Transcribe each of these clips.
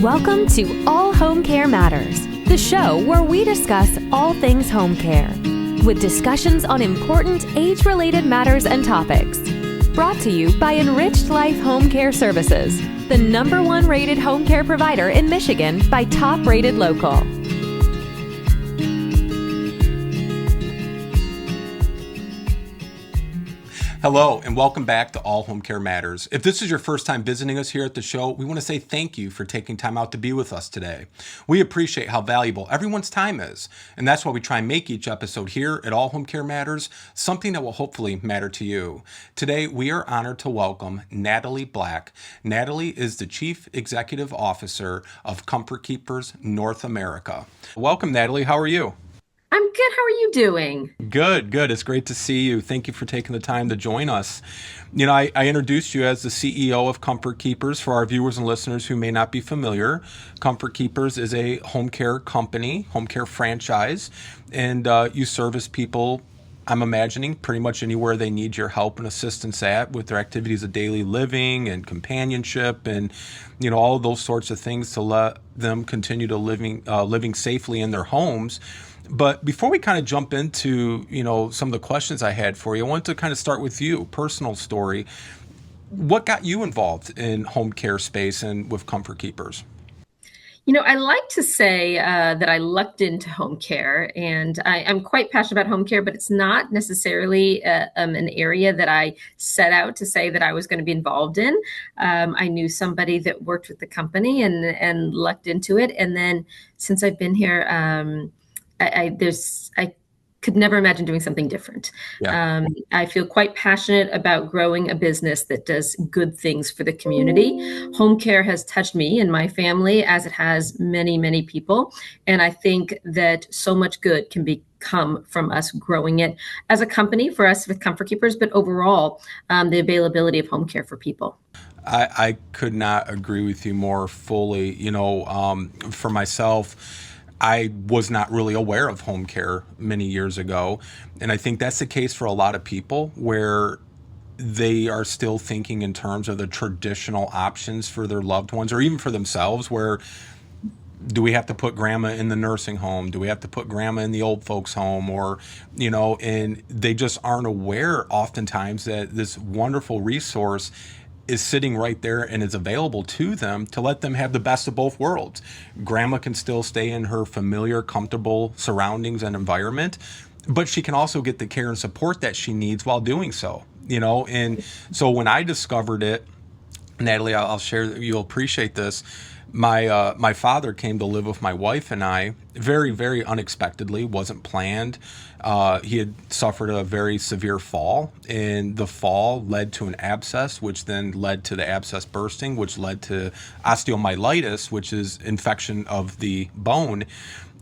Welcome to All Home Care Matters, the show where we discuss all things home care, with discussions on important age-related matters and topics. Brought to you by Enriched Life Home Care Services, the #1 rated home care provider in Michigan by Top Rated Local. Hello, and welcome back to All Home Care Matters. If this is your first time visiting us here at the show, we want to say thank you for taking time out to be with us today. We appreciate how valuable everyone's time is, and that's why we try and make each episode here at All Home Care Matters something that will hopefully matter to you. Today, we are honored to welcome Natalie Black. Natalie is the Chief Executive Officer of Comfort Keepers North America. Welcome, Natalie. How are you? I'm good. How are you doing? Good. It's great to see you. Thank you for taking the time to join us. You know, I introduced you as the CEO of Comfort Keepers. For our viewers and listeners who may not be familiar, Comfort Keepers is a home care company, home care franchise, and you service people, I'm imagining, pretty much anywhere they need your help and assistance at with their activities of daily living and companionship and, you know, all of those sorts of things to let them continue to living safely in their homes. But before we kind of jump into, you know, some of the questions I had for you, I want to kind of start with you, personal story. What got you involved in home care space and with Comfort Keepers? You know, I like to say that I lucked into home care, and I'm quite passionate about home care, but it's not necessarily an area that I set out to say that I was going to be involved in. I knew somebody that worked with the company and lucked into it. And then since I've been here, I could never imagine doing something different. Yeah. I feel quite passionate about growing a business that does good things for the community. Home care has touched me and my family as it has many, many people. And I think that so much good can come from us growing it as a company for us with Comfort Keepers, but overall, the availability of home care for people. I could not agree with you more fully. You know, for myself, I was not really aware of home care many years ago. And I think that's the case for a lot of people where they are still thinking in terms of the traditional options for their loved ones or even for themselves, where do we have to put grandma in the nursing home? Do we have to put grandma in the old folks home? Or, you know, and they just aren't aware oftentimes that this wonderful resource is sitting right there and is available to them to let them have the best of both worlds. Grandma can still stay in her familiar, comfortable surroundings and environment, but she can also get the care and support that she needs while doing so, you know? And so when I discovered it, Natalie, I'll share that you'll appreciate this. My father came to live with my wife and I very, very unexpectedly, wasn't planned. He had suffered a very severe fall, and the fall led to an abscess, which then led to the abscess bursting, which led to osteomyelitis, which is infection of the bone.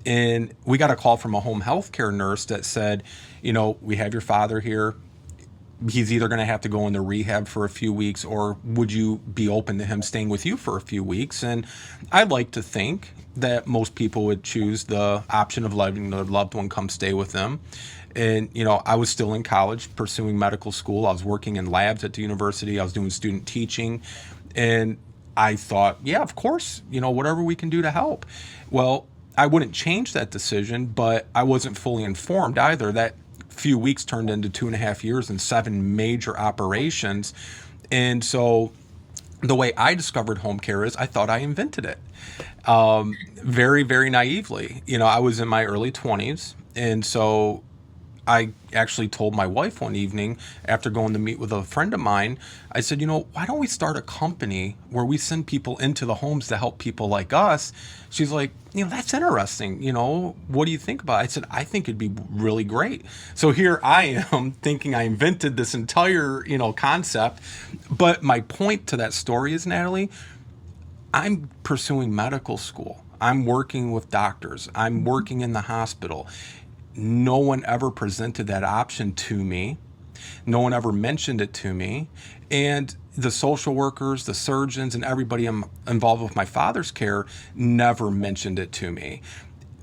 And we got a call from a home health care nurse that said, you know, we have your father here. He's either going to have to go into rehab for a few weeks, or would you be open to him staying with you for a few weeks? And I'd like to think that most people would choose the option of letting their loved one come stay with them. And, you know, I was still in college pursuing medical school. I was working in labs at the university. I was doing student teaching. And I thought, yeah, of course, you know, whatever we can do to help. Well, I wouldn't change that decision, but I wasn't fully informed either. That few weeks turned into 2.5 years and 7 major operations. And so the way I discovered home care is I thought I invented it. Very, very naively. You know, I was in my early 20s. And so I actually told my wife one evening after going to meet with a friend of mine, I said, you know, why don't we start a company where we send people into the homes to help people like us? She's like, you know, that's interesting. You know, what do you think about it? I said, I think it'd be really great. So here I am thinking I invented this entire, you know, concept. But my point to that story is, Natalie, I'm pursuing medical school. I'm working with doctors. I'm working in the hospital. No one ever presented that option to me. No one ever mentioned it to me. And the social workers, the surgeons, and everybody involved with my father's care never mentioned it to me.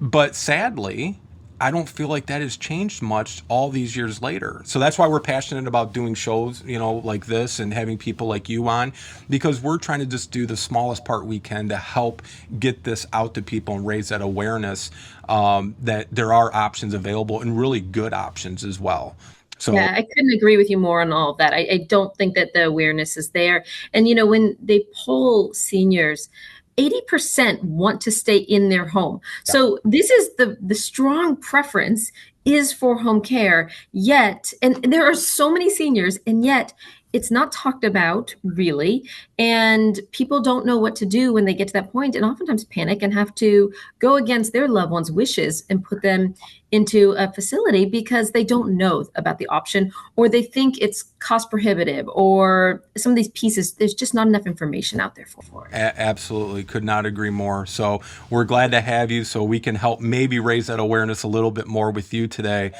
But sadly, I don't feel like that has changed much all these years later. So that's why we're passionate about doing shows, like this and having people like you on, because we're trying to just do the smallest part we can to help get this out to people and raise that awareness, that there are options available and really good options as well. So, Yeah, I couldn't agree with you more on all of that. I don't think that the awareness is there. And, when they poll seniors, 80% want to stay in their home. yeah. So this is the strong preference is for home care. Yet, and there are so many seniors, and yet it's not talked about really. And people don't know what to do when they get to that point, and oftentimes panic and have to go against their loved ones' wishes and put them into a facility because they don't know about the option, or they think it's cost prohibitive, or some of these pieces, there's just not enough information out there for it. Absolutely, could not agree more. So we're glad to have you, so we can help maybe raise that awareness a little bit more with you today.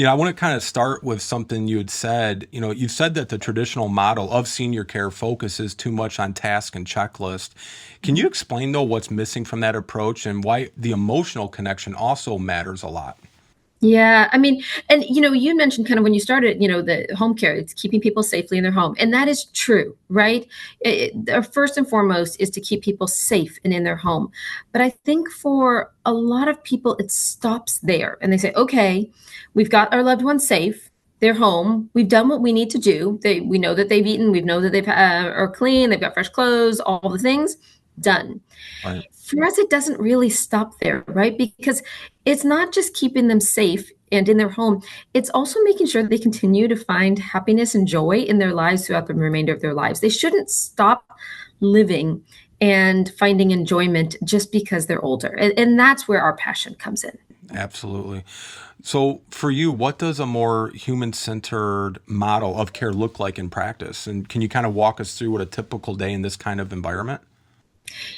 I want to kind of start with something you had said. You said that the traditional model of senior care focuses too much on task and checklist. Can you explain, though, what's missing from that approach and why the emotional connection also matters a lot? Yeah, I mean, and you mentioned kind of when you started, the home care, it's keeping people safely in their home. And that is true, right? First and foremost is to keep people safe and in their home. But I think for a lot of people, it stops there. And they say, okay, we've got our loved ones safe. They're home. We've done what we need to do. We know that they've eaten. We know that they've are clean. They've got fresh clothes. All the things done. Right. For us, it doesn't really stop there, right? Because it's not just keeping them safe and in their home, it's also making sure they continue to find happiness and joy in their lives throughout the remainder of their lives. They shouldn't stop living and finding enjoyment just because they're older. And that's where our passion comes in. Absolutely. So, for you, what does a more human centered model of care look like in practice? And can you kind of walk us through what a typical day in this kind of environment?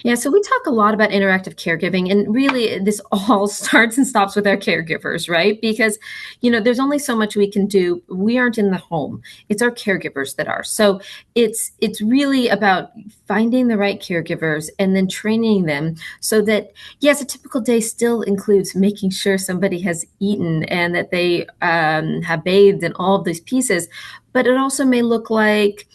Yeah, so we talk a lot about interactive caregiving, and really this all starts and stops with our caregivers, right? Because, there's only so much we can do. We aren't in the home. It's our caregivers that are. So it's really about finding the right caregivers and then training them so that, yes, a typical day still includes making sure somebody has eaten and that they have bathed and all of these pieces, but it also may look like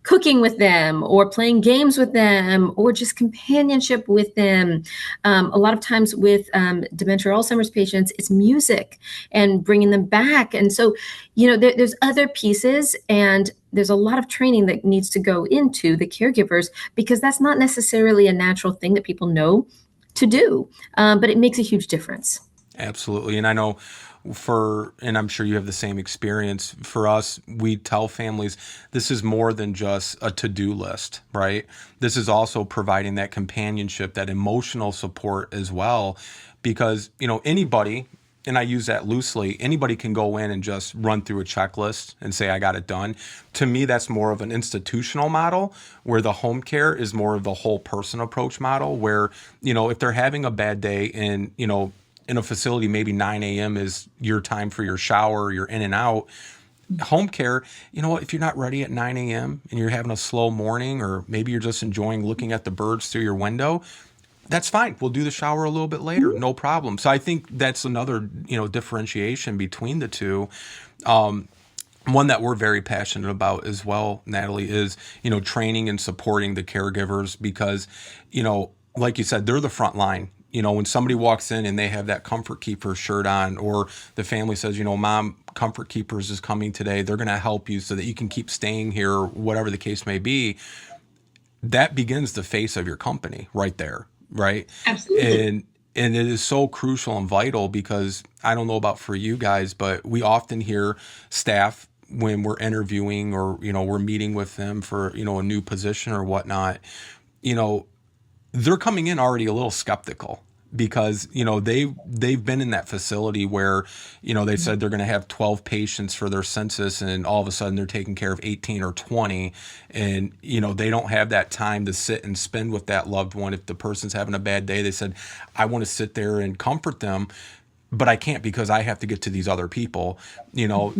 cooking with them or playing games with them or just companionship with them. A lot of times with dementia or Alzheimer's patients, it's music and bringing them back. And so, there's other pieces, and there's a lot of training that needs to go into the caregivers because that's not necessarily a natural thing that people know to do, but it makes a huge difference. Absolutely. And I know and I'm sure you have the same experience. For us, we tell families this is more than just a to-do list, right? This is also providing that companionship, that emotional support as well. Because, anybody, and I use that loosely, anybody can go in and just run through a checklist and say, I got it done. To me, that's more of an institutional model, where the home care is more of the whole person approach model, where, if they're having a bad day and, in a facility, maybe 9 a.m. is your time for your shower, you're in and out. Home care, if you're not ready at 9 a.m. and you're having a slow morning, or maybe you're just enjoying looking at the birds through your window, that's fine. We'll do the shower a little bit later, no problem. So I think that's another, differentiation between the two. One that we're very passionate about as well, Natalie, is, training and supporting the caregivers because, like you said, they're the front line. When somebody walks in and they have that Comfort Keeper shirt on, or the family says, Mom, Comfort Keepers is coming today, they're going to help you so that you can keep staying here, or whatever the case may be, that begins the face of your company right there, right? Absolutely. And it is so crucial and vital because I don't know about for you guys, but we often hear staff when we're interviewing or, we're meeting with them for, a new position or whatnot, they're coming in already a little skeptical because they've been in that facility where they said they're going to have 12 patients for their census, and all of a sudden they're taking care of 18 or 20, and they don't have that time to sit and spend with that loved one. If the person's having a bad day, they said, I want to sit there and comfort them. but I can't because I have to get to these other people,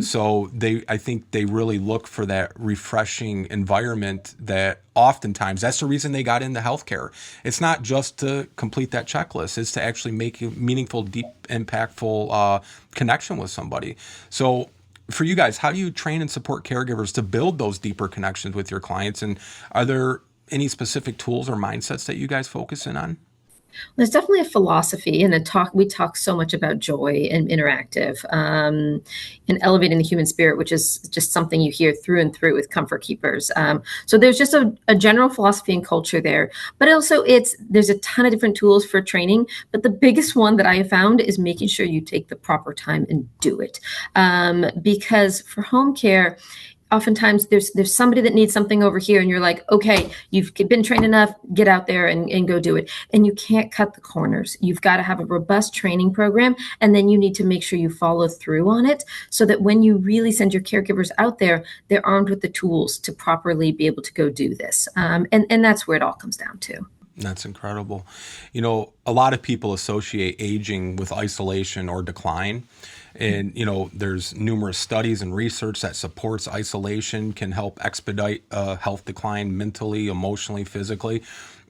So I think they really look for that refreshing environment that oftentimes that's the reason they got into healthcare. It's not just to complete that checklist, it's to actually make a meaningful, deep, impactful connection with somebody. So for you guys, how do you train and support caregivers to build those deeper connections with your clients? And are there any specific tools or mindsets that you guys focus in on? There's definitely a philosophy and a talk. We talk so much about joy and interactive and elevating the human spirit, which is just something you hear through and through with comfort keepers. So there's just a general philosophy and culture there, but also there's a ton of different tools for training. But the biggest one that I have found is making sure you take the proper time and do it, because for home care, oftentimes there's somebody that needs something over here and you're like, okay, you've been trained enough, get out there and go do it. And you can't cut the corners. You've got to have a robust training program, and then you need to make sure you follow through on it so that when you really send your caregivers out there, they're armed with the tools to properly be able to go do this. And that's where it all comes down to. That's incredible. A lot of people associate aging with isolation or decline. And, there's numerous studies and research that supports isolation can help expedite health decline mentally, emotionally, physically.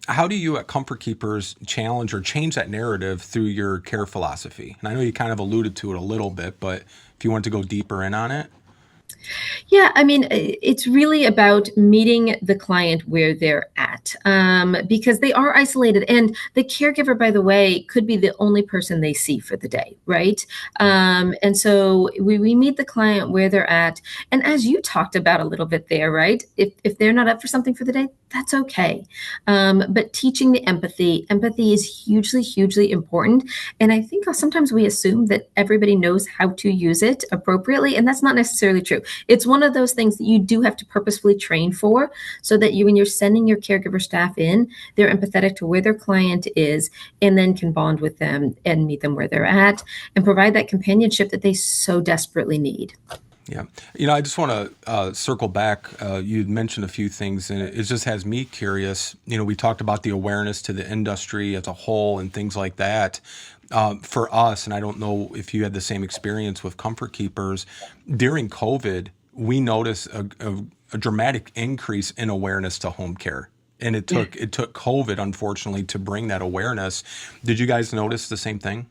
How do you at Comfort Keepers challenge or change that narrative through your care philosophy? And I know you kind of alluded to it a little bit, but if you want to go deeper in on it. Yeah, I mean, it's really about meeting the client where they're at, because they are isolated. And the caregiver, by the way, could be the only person they see for the day, right? And so we meet the client where they're at. And as you talked about a little bit there, right? If they're not up for something for the day, that's okay. But teaching the empathy is hugely, hugely important. And I think sometimes we assume that everybody knows how to use it appropriately, and that's not necessarily true. It's one of those things that you do have to purposefully train for so that when you're sending your caregiver staff in, they're empathetic to where their client is and then can bond with them and meet them where they're at and provide that companionship that they so desperately need. Yeah. I just want to circle back. You mentioned a few things, and it just has me curious. We talked about the awareness to the industry as a whole and things like that. For us, and I don't know if you had the same experience with Comfort Keepers, during COVID, we noticed a dramatic increase in awareness to home care. And it took COVID, unfortunately, to bring that awareness. Did you guys notice the same thing?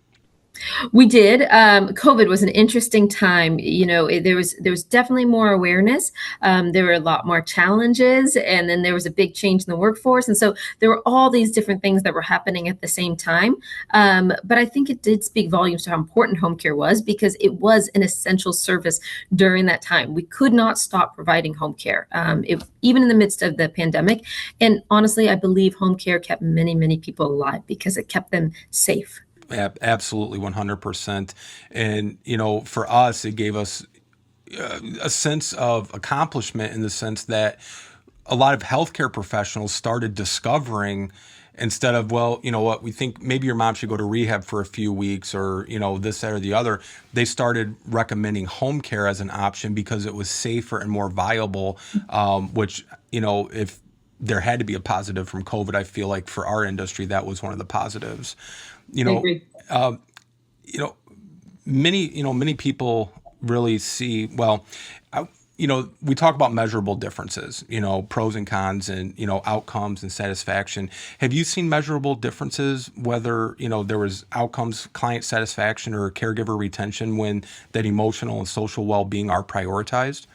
We did. COVID was an interesting time. There was definitely more awareness. There were a lot more challenges, and then there was a big change in the workforce. And so there were all these different things that were happening at the same time. But I think it did speak volumes to how important home care was, because it was an essential service during that time. We could not stop providing home care, even in the midst of the pandemic. And honestly, I believe home care kept many, many people alive because it kept them safe. Absolutely, 100%. And, for us, it gave us a sense of accomplishment in the sense that a lot of healthcare professionals started discovering, instead of, well, what, we think maybe your mom should go to rehab for a few weeks or, this, that, or the other, they started recommending home care as an option because it was safer and more viable, which, if there had to be a positive from COVID, I feel like for our industry, that was one of the positives. I agree. Many people really see, we talk about measurable differences, pros and cons and, outcomes and satisfaction. Have you seen measurable differences, whether, there was outcomes, client satisfaction or caregiver retention when that emotional and social well-being are prioritized?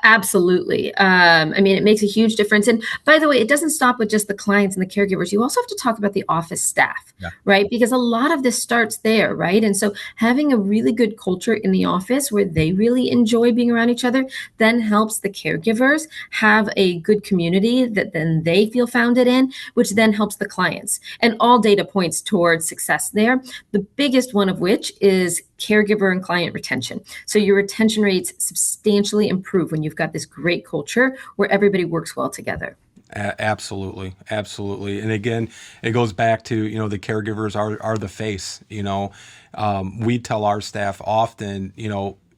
Absolutely. I mean, it makes a huge difference. And by the way, it doesn't stop with just the clients and the caregivers. You also have to talk about the office staff, right? Because a lot of this starts there, right? And so having a really good culture in the office where they really enjoy being around each other then helps the caregivers have a good community that then they feel founded in, which then helps the clients. And all data points towards success there. The biggest one of which is caregiver and client retention. So your retention rates substantially improve when you've got this great culture where everybody works well together. Absolutely. And again, it goes back to, the caregivers are the face. We tell our staff often,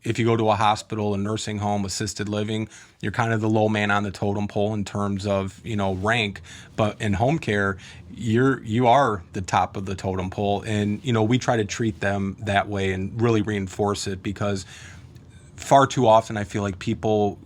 if you go to a hospital, a nursing home, assisted living, you're kind of the low man on the totem pole in terms of, rank. But in home care, you are the top of the totem pole. And, we try to treat them that way and really reinforce it, because far too often I feel like people,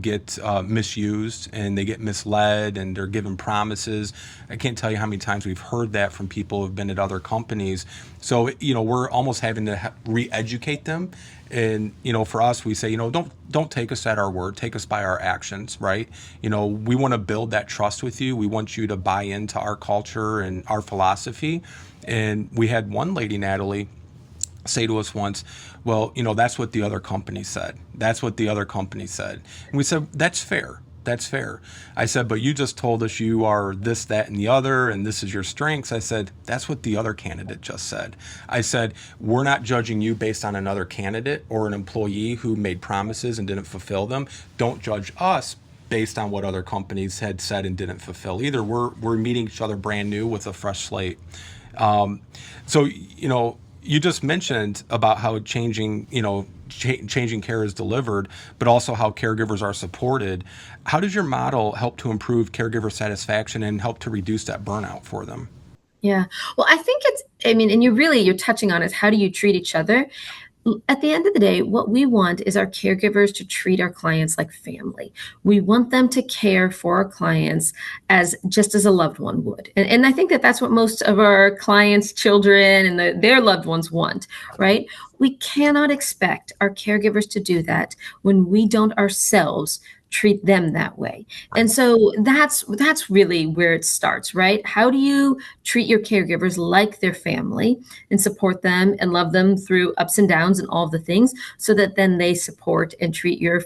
get misused and they get misled and they're given promises. I can't tell you how many times we've heard that from people who've been at other companies. So, we're almost having to re-educate them. And, for us, we say, don't take us at our word, take us by our actions, right? We want to build that trust with you. We want you to buy into our culture and our philosophy. And we had one lady, Natalie, say to us once, well, that's what the other company said. That's what the other company said. And we said, that's fair. That's fair. I said, but you just told us you are this, that, and the other, and this is your strengths. I said, that's what the other candidate just said. I said, we're not judging you based on another candidate or an employee who made promises and didn't fulfill them. Don't judge us based on what other companies had said and didn't fulfill either. We're meeting each other brand new with a fresh slate. So, you just mentioned about how changing care is delivered, but also how caregivers are supported. How does your model help to improve caregiver satisfaction and help to reduce that burnout for them? Yeah. Well, I think and you're touching on is, how do you treat each other? At the end of the day, what we want is our caregivers to treat our clients like family. We want them to care for our clients just as a loved one would. And I think that's what most of our clients' children and their loved ones want, right? We cannot expect our caregivers to do that when we don't ourselves treat them that way. And so that's really where it starts, right? How do you treat your caregivers like their family and support them and love them through ups and downs and all the things, so that then they support and treat your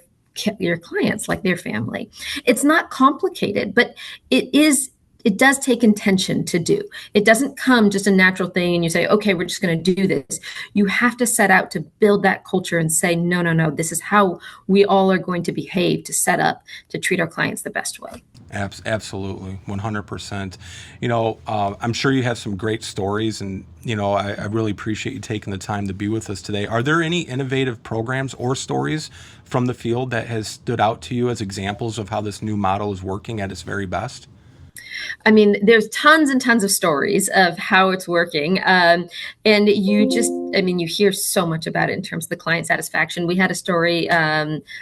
clients like their family? It's not complicated, but it does take intention to do. It doesn't come just a natural thing and you say, okay, we're just going to do this. You have to set out to build that culture and say, no, this is how we all are going to behave, to set up to treat our clients the best way. Absolutely, 100%. I'm sure you have some great stories, and, I really appreciate you taking the time to be with us today. Are there any innovative programs or stories from the field that has stood out to you as examples of how this new model is working at its very best? There's tons and tons of stories of how it's working. And you hear so much about it in terms of the client satisfaction. We had a story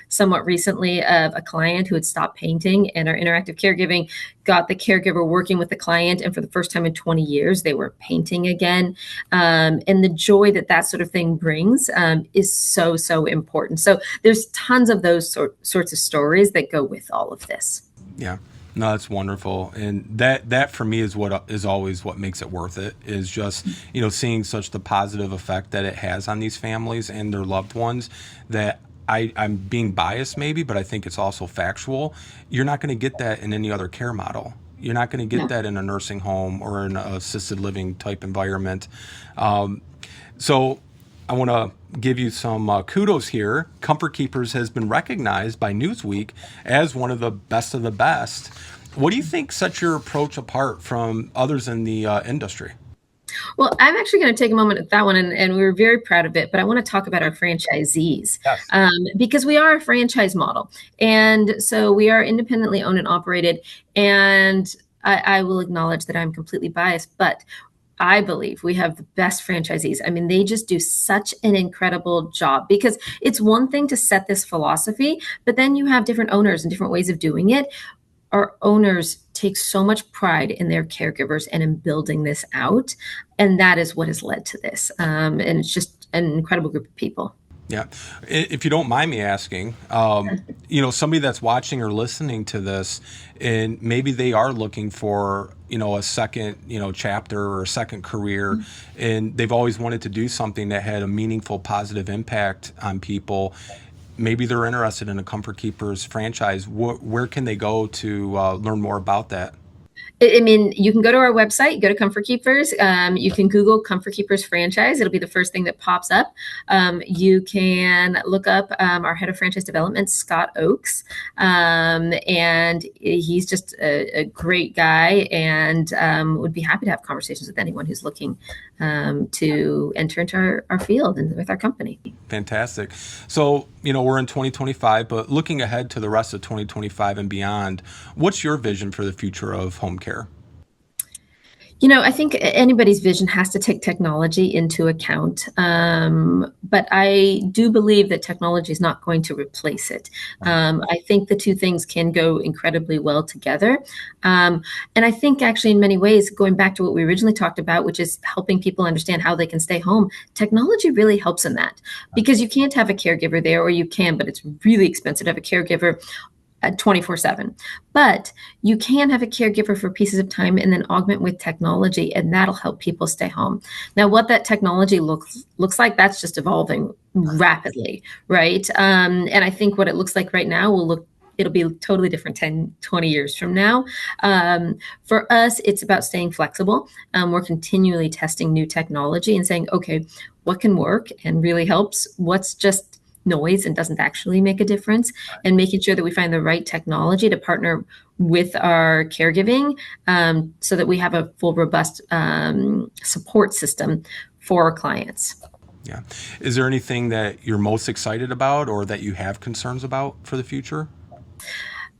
somewhat recently of a client who had stopped painting, and our interactive caregiving got the caregiver working with the client. And for the first time in 20 years, they were painting again. And the joy that sort of thing brings is so, so important. So there's tons of those sorts of stories that go with all of this. Yeah. No, that's wonderful. And that for me is what is always what makes it worth it, is just, seeing such the positive effect that it has on these families and their loved ones, that I'm being biased maybe, but I think it's also factual. You're not going to get that in any other care model. You're not going to get that in a nursing home or an assisted living type environment. So I want to give you some kudos here. Comfort Keepers has been recognized by Newsweek as one of the best of the best. What do you think sets your approach apart from others in the industry? Well, I'm actually going to take a moment at that one, and we're very proud of it, but I want to talk about our franchisees. Yes. Because we are a franchise model. And so we are independently owned and operated. And I will acknowledge that I'm completely biased, but I believe we have the best franchisees. They just do such an incredible job, because it's one thing to set this philosophy, but then you have different owners and different ways of doing it. Our owners take so much pride in their caregivers and in building this out. And that is what has led to this. And it's just an incredible group of people. Yeah. If you don't mind me asking, somebody that's watching or listening to this, and maybe they are looking for, a second, chapter or a second career, and they've always wanted to do something that had a meaningful, positive impact on people. Maybe they're interested in a Comfort Keepers franchise. Where can they go to learn more about that? I mean, you can go to our website, go to Comfort Keepers. You can Google Comfort Keepers franchise. It'll be the first thing that pops up. You can look up our head of franchise development, Scott Oakes. And he's just a great guy, and would be happy to have conversations with anyone who's looking to enter into our field and with our company. Fantastic. So, we're in 2025, but looking ahead to the rest of 2025 and beyond, what's your vision for the future of home care? I think anybody's vision has to take technology into account. But I do believe that technology is not going to replace it. I think the two things can go incredibly well together. And I think actually in many ways, going back to what we originally talked about, which is helping people understand how they can stay home, technology really helps in that, because you can't have a caregiver there, or you can, but it's really expensive to have a caregiver 24/7. But you can have a caregiver for pieces of time and then augment with technology, and that'll help people stay home. Now, what that technology looks like, that's just evolving rapidly, right? And I think what it looks like right now it'll be totally different 10, 20 years from now. For us, it's about staying flexible. We're continually testing new technology and saying, okay, what can work and really helps? What's just noise and doesn't actually make a difference, and making sure that we find the right technology to partner with our caregiving, so that we have a full, robust support system for our clients. Yeah. Is there anything that you're most excited about or that you have concerns about for the future?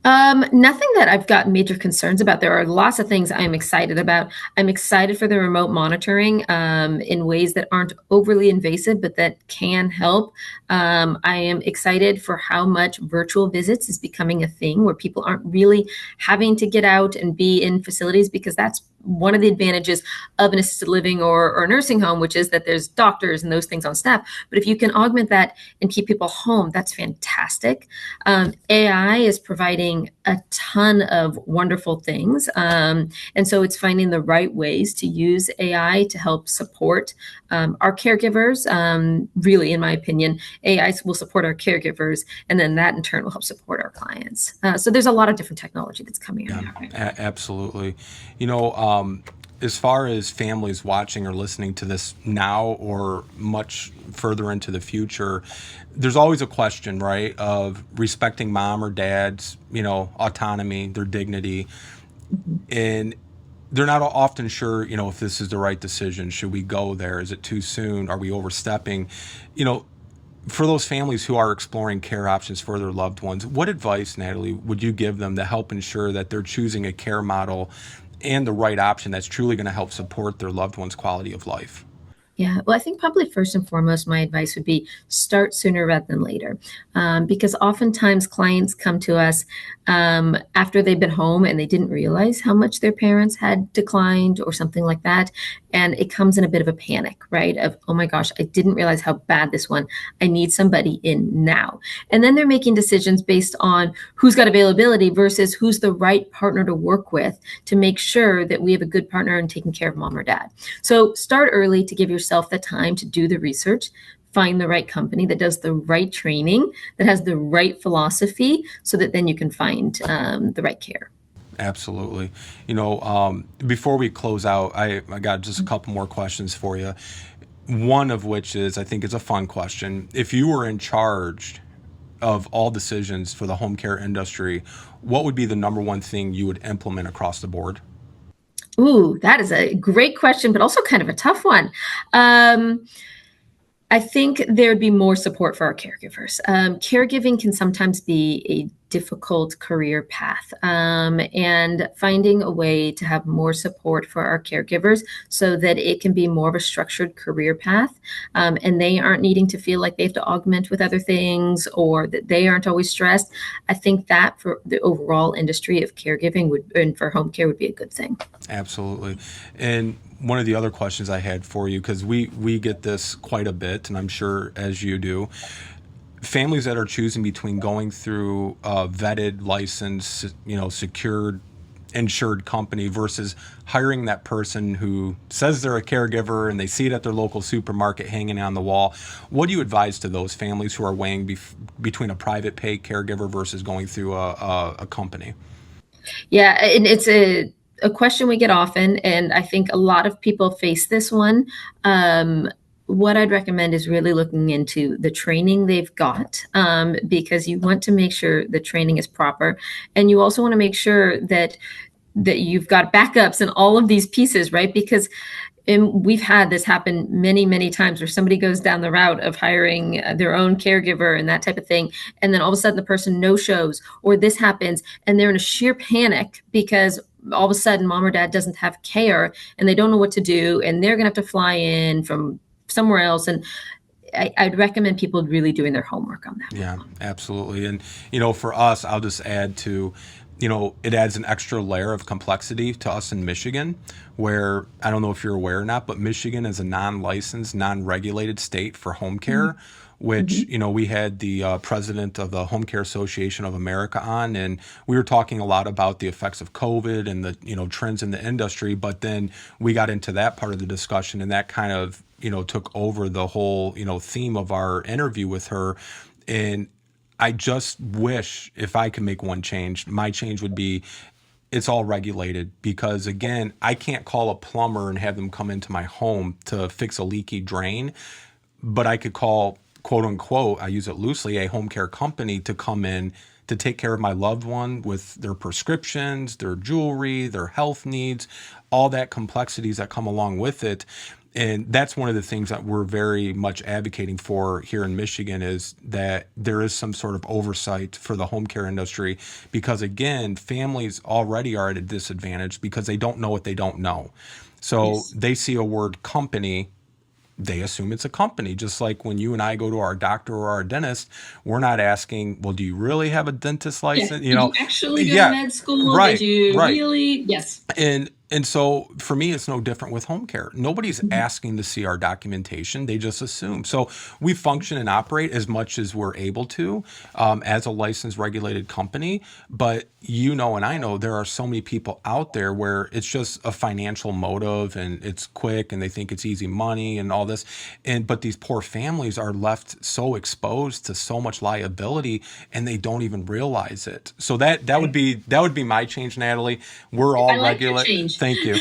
Nothing that I've got major concerns about. There are lots of things I'm excited about. I'm excited for the remote monitoring in ways that aren't overly invasive, but that can help. I am excited for how much virtual visits is becoming a thing, where people aren't really having to get out and be in facilities, because that's one of the advantages of an assisted living or a nursing home, which is that there's doctors and those things on staff. But if you can augment that and keep people home, that's fantastic. AI is providing a ton of wonderful things. And so it's finding the right ways to use AI to help support our caregivers. Really, in my opinion, AI will support our caregivers, and then that in turn will help support our clients. So there's a lot of different technology that's coming out right now. Absolutely. As far as families watching or listening to this now or much further into the future, there's always a question, right, of respecting mom or dad's, autonomy, their dignity. And they're not often sure, if this is the right decision. Should we go there? Is it too soon? Are we overstepping? For those families who are exploring care options for their loved ones, what advice, Natalie, would you give them to help ensure that they're choosing a care model and the right option that's truly going to help support their loved one's quality of life? Yeah, well, I think probably first and foremost, my advice would be start sooner rather than later, because oftentimes clients come to us after they've been home and they didn't realize how much their parents had declined or something like that. And it comes in a bit of a panic, right? Of, oh my gosh, I didn't realize how bad this one. I need somebody in now. And then they're making decisions based on who's got availability versus who's the right partner to work with to make sure that we have a good partner in taking care of mom or dad. So start early to give yourself the time to do the research, find the right company that does the right training, that has the right philosophy, so that then you can find the right care. Absolutely. Before we close out, I got just a couple more questions for you. One of which is, I think it's a fun question. If you were in charge of all decisions for the home care industry, what would be the number one thing you would implement across the board? Ooh, that is a great question, but also kind of a tough one. I think there would be more support for our caregivers. Caregiving can sometimes be a difficult career path, and finding a way to have more support for our caregivers so that it can be more of a structured career path, and they aren't needing to feel like they have to augment with other things, or that they aren't always stressed. I think that for the overall industry of caregiving and for home care would be a good thing. Absolutely. And one of the other questions I had for you, because we get this quite a bit, and I'm sure as you do, families that are choosing between going through a vetted, licensed, secured, insured company versus hiring that person who says they're a caregiver and they see it at their local supermarket hanging on the wall. What do you advise to those families who are weighing between a private pay caregiver versus going through a company? Yeah, and it's a a question we get often, and I think a lot of people face this one. What I'd recommend is really looking into the training they've got, because you want to make sure the training is proper, and you also want to make sure that you've got backups and all of these pieces, right? Because we've had this happen many, many times where somebody goes down the route of hiring their own caregiver and that type of thing. And then all of a sudden the person no shows, or this happens, and they're in a sheer panic because all of a sudden mom or dad doesn't have care and they don't know what to do. And they're going to have to fly in from somewhere else. And I'd recommend people really doing their homework on that. Yeah, absolutely. And, for us, I'll just add to, it adds an extra layer of complexity to us in Michigan, where I don't know if you're aware or not, but Michigan is a non-licensed, non-regulated state for home care, which, we had the president of the Home Care Association of America on, and we were talking a lot about the effects of COVID and the, trends in the industry. But then we got into that part of the discussion, and that kind of, took over the whole, theme of our interview with her. And I just wish if I could make one change, my change would be it's all regulated, because again, I can't call a plumber and have them come into my home to fix a leaky drain, but I could call, quote unquote, I use it loosely, a home care company to come in to take care of my loved one with their prescriptions, their jewelry, their health needs, all that complexities that come along with it. And that's one of the things that we're very much advocating for here in Michigan, is that there is some sort of oversight for the home care industry, because again, families already are at a disadvantage because they don't know what they don't know. So they see a word company, they assume it's a company. Just like when you and I go to our doctor or our dentist, we're not asking, well, do you really have a dentist license? Did you actually go to med school? Right, Did you right. really? Yes. And so for me, it's no different with home care. Nobody's asking to see our documentation. They just assume. So we function and operate as much as we're able to as a licensed regulated company. But and I know there are so many people out there where it's just a financial motive and it's quick and they think it's easy money and all this. But these poor families are left so exposed to so much liability and they don't even realize it. So that would be my change, Natalie. We're all regulated. Thank you.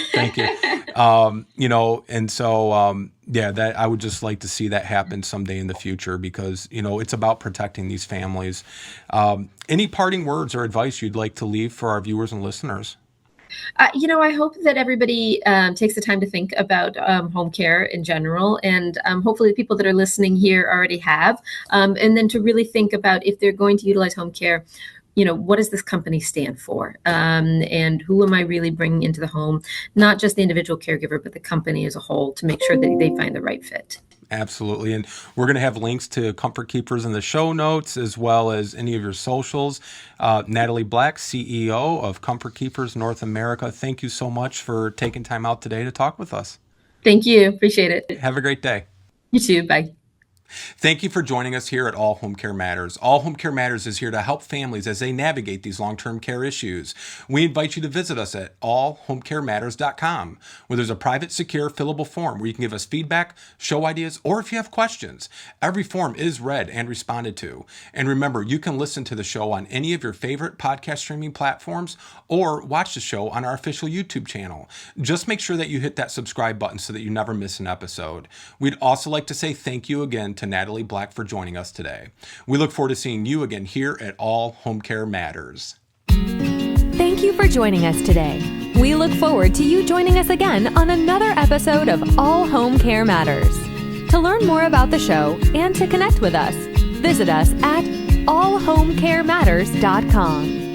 And so, that I would just like to see that happen someday in the future, because, it's about protecting these families. Any parting words or advice you'd like to leave for our viewers and listeners? I hope that everybody takes the time to think about home care in general, and hopefully the people that are listening here already have, and then to really think about, if they're going to utilize home care, what does this company stand for? And who am I really bringing into the home? Not just the individual caregiver, but the company as a whole, to make sure that they find the right fit. Absolutely. And we're going to have links to Comfort Keepers in the show notes, as well as any of your socials. Natalie Black, CEO of Comfort Keepers North America, thank you so much for taking time out today to talk with us. Thank you. Appreciate it. Have a great day. You too. Bye. Thank you for joining us here at All Home Care Matters. All Home Care Matters is here to help families as they navigate these long-term care issues. We invite you to visit us at allhomecarematters.com, where there's a private, secure, fillable form where you can give us feedback, show ideas, or if you have questions. Every form is read and responded to. And remember, you can listen to the show on any of your favorite podcast streaming platforms, or watch the show on our official YouTube channel. Just make sure that you hit that subscribe button so that you never miss an episode. We'd also like to say thank you again to Natalie Black for joining us today. We look forward to seeing you again here at All Home Care Matters. Thank you for joining us today. We look forward to you joining us again on another episode of All Home Care Matters. To learn more about the show and to connect with us, visit us at allhomecarematters.com.